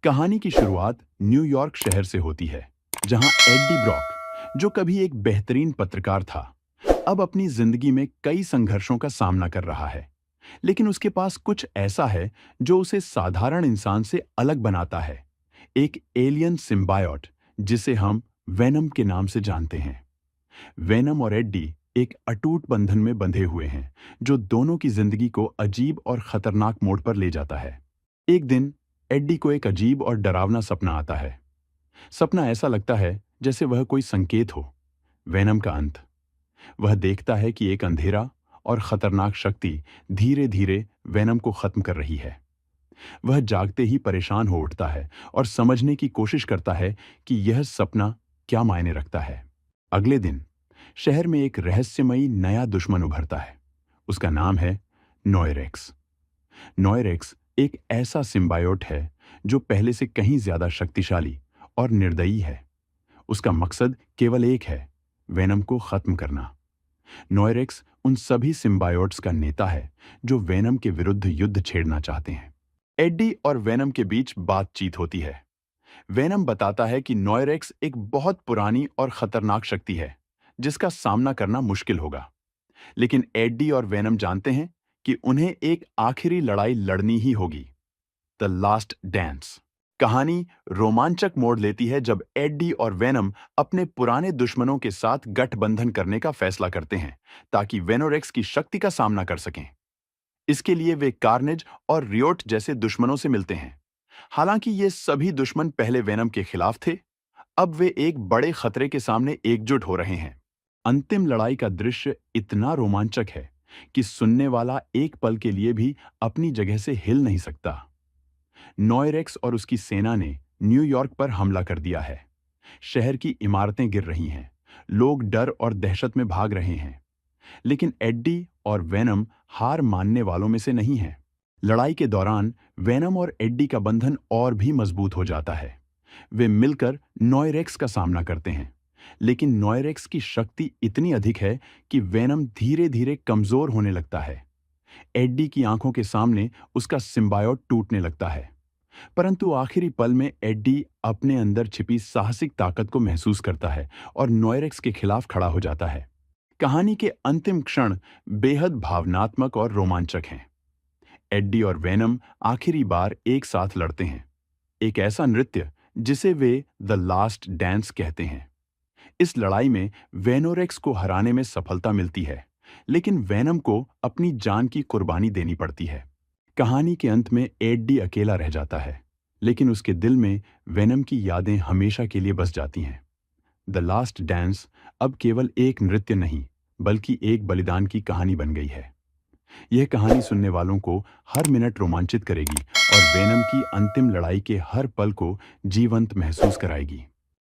कहानी की शुरुआत न्यूयॉर्क शहर से होती है, जहां एड्डी ब्रॉक, जो कभी एक बेहतरीन पत्रकार था, अब अपनी जिंदगी में कई संघर्षों का सामना कर रहा है। लेकिन उसके पास कुछ ऐसा है जो उसे साधारण इंसान से अलग बनाता है, एक एलियन सिम्बायोट जिसे हम वेनम के नाम से जानते हैं। वेनम और एड्डी एक अटूट बंधन में बंधे हुए हैं, जो दोनों की जिंदगी को अजीब और खतरनाक मोड़ पर ले जाता है। एक दिन एड्डी को एक अजीब और डरावना सपना आता है। सपना ऐसा लगता है जैसे वह कोई संकेत हो, वेनम का अंत। वह देखता है कि एक अंधेरा और खतरनाक शक्ति धीरे धीरे वेनम को खत्म कर रही है। वह जागते ही परेशान हो उठता है और समझने की कोशिश करता है कि यह सपना क्या मायने रखता है। अगले दिन शहर में एक रहस्यमयी नया दुश्मन उभरता है। उसका नाम है नोयरेक्स। नोयरेक्स एक ऐसा सिम्बायोट है जो पहले से कहीं ज्यादा शक्तिशाली और निर्दयी है। उसका मकसद केवल एक है, वेनम को खत्म करना। नोयरेक्स उन सभी सिम्बायोट्स का नेता है जो वेनम के विरुद्ध युद्ध छेड़ना चाहते हैं। एड्डी और वेनम के बीच बातचीत होती है। वेनम बताता है कि नोयरेक्स एक बहुत पुरानी और खतरनाक शक्ति है जिसका सामना करना मुश्किल होगा। लेकिन एड्डी और वेनम जानते हैं कि उन्हें एक आखिरी लड़ाई लड़नी ही होगी, द लास्ट डांस। कहानी रोमांचक मोड़ लेती है जब एड्डी और वेनम अपने पुराने दुश्मनों के साथ गठबंधन करने का फैसला करते हैं ताकि वेनोरेक्स की शक्ति का सामना कर सकें। इसके लिए वे कार्नेज और रियोट जैसे दुश्मनों से मिलते हैं। हालांकि ये सभी दुश्मन पहले वेनम के खिलाफ थे, अब वे एक बड़े खतरे के सामने एकजुट हो रहे हैं। अंतिम लड़ाई का दृश्य इतना रोमांचक है कि सुनने वाला एक पल के लिए भी अपनी जगह से हिल नहीं सकता। नोयरेक्स और उसकी सेना ने न्यूयॉर्क पर हमला कर दिया है। शहर की इमारतें गिर रही हैं, लोग डर और दहशत में भाग रहे हैं। लेकिन एड्डी और वेनम हार मानने वालों में से नहीं हैं। लड़ाई के दौरान वेनम और एड्डी का बंधन और भी मजबूत हो जाता है। वे मिलकर नोयरेक्स का सामना करते हैं, लेकिन नोयरेक्स की शक्ति इतनी अधिक है कि वेनम धीरे धीरे कमजोर होने लगता है। एड्डी की आंखों के सामने उसका सिम्बायोट टूटने लगता है। परंतु आखिरी पल में एड्डी अपने अंदर छिपी साहसिक ताकत को महसूस करता है और नोयरेक्स के खिलाफ खड़ा हो जाता है। कहानी के अंतिम क्षण बेहद भावनात्मक और रोमांचक हैं। एड्डी और वेनम आखिरी बार एक साथ लड़ते हैं, एक ऐसा नृत्य जिसे वे द लास्ट डांस कहते हैं। इस लड़ाई में वेनोरेक्स को हराने में सफलता मिलती है, लेकिन वेनम को अपनी जान की कुर्बानी देनी पड़ती है। कहानी के अंत में एड्डी अकेला रह जाता है, लेकिन उसके दिल में वेनम की यादें हमेशा के लिए बस जाती हैं। द लास्ट डांस अब केवल एक नृत्य नहीं, बल्कि एक बलिदान की कहानी बन गई है। यह कहानी सुनने वालों को हर मिनट रोमांचित करेगी और वेनम की अंतिम लड़ाई के हर पल को जीवंत महसूस कराएगी।